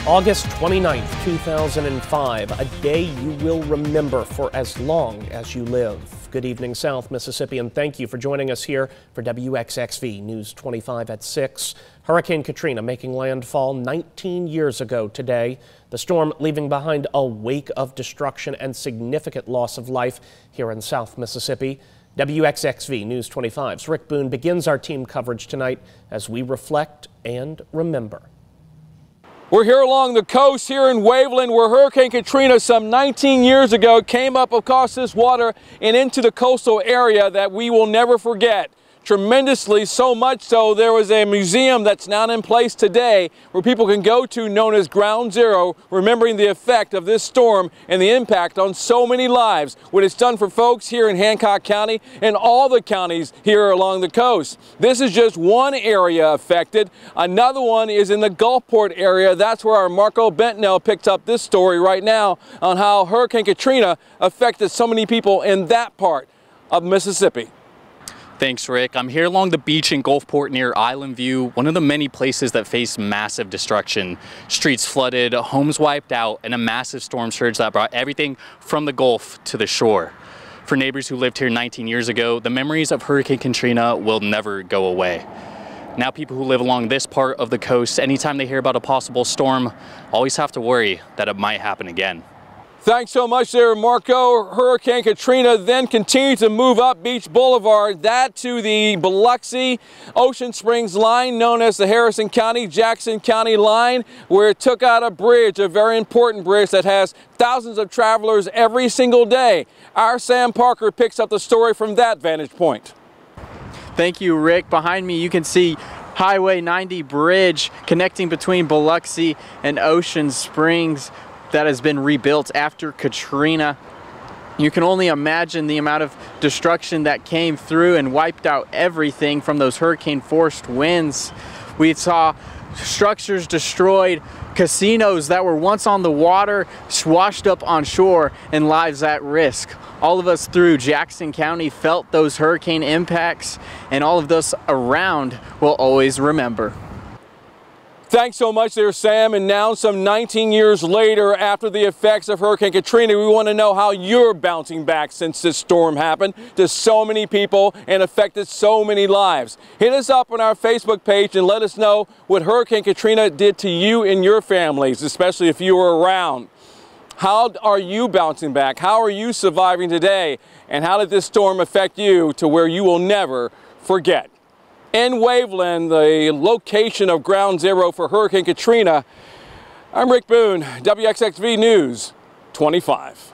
August 29th, 2005, a day you will remember for as long as you live. Good evening, South Mississippi, and thank you for joining us here for WXXV News 25 at 6. Hurricane Katrina making landfall 19 years ago today. The storm leaving behind a wake of destruction and significant loss of life here in South Mississippi. WXXV News 25's Rick Boone begins our team coverage tonight as we reflect and remember. We're here along the coast here in Waveland, where Hurricane Katrina some 19 years ago came up across this water and into the coastal area that we will never forget. Tremendously, so much so there was a museum that's not in place today where people can go to, known as Ground Zero, remembering the effect of this storm and the impact on so many lives, what it's done for folks here in Hancock County and all the counties here along the coast. This is just one area affected. Another one is in the Gulfport area. That's where our Marco Bentnell picked up this story right now on how Hurricane Katrina affected so many people in that part of Mississippi. Thanks, Rick. I'm here along the beach in Gulfport near Island View, one of the many places that faced massive destruction. Streets flooded, homes wiped out, and a massive storm surge that brought everything from the Gulf to the shore. For neighbors who lived here 19 years ago, the memories of Hurricane Katrina will never go away. Now people who live along this part of the coast, anytime they hear about a possible storm, always have to worry that it might happen again. Thanks so much there, Marco. Hurricane Katrina then continued to move up Beach Boulevard, that to the Biloxi Ocean Springs line, known as the Harrison County, Jackson County line, where it took out a bridge, a very important bridge that has thousands of travelers every single day. Our Sam Parker picks up the story from that vantage point. Thank you, Rick. Behind me you can see Highway 90 bridge connecting between Biloxi and Ocean Springs that has been rebuilt after Katrina. You can only imagine the amount of destruction that came through and wiped out everything from those hurricane-forced winds. We saw structures destroyed, casinos that were once on the water washed up on shore, and lives at risk. All of us through Jackson County felt those hurricane impacts, and all of us around will always remember. Thanks so much there, Sam. And now, some 19 years later, after the effects of Hurricane Katrina, we want to know how you're bouncing back since this storm happened to so many people and affected so many lives. Hit us up on our Facebook page and let us know what Hurricane Katrina did to you and your families, especially if you were around. How are you bouncing back? How are you surviving today? And how did this storm affect you to where you will never forget? In Waveland, the location of Ground Zero for Hurricane Katrina, I'm Rick Boone, WXXV News 25.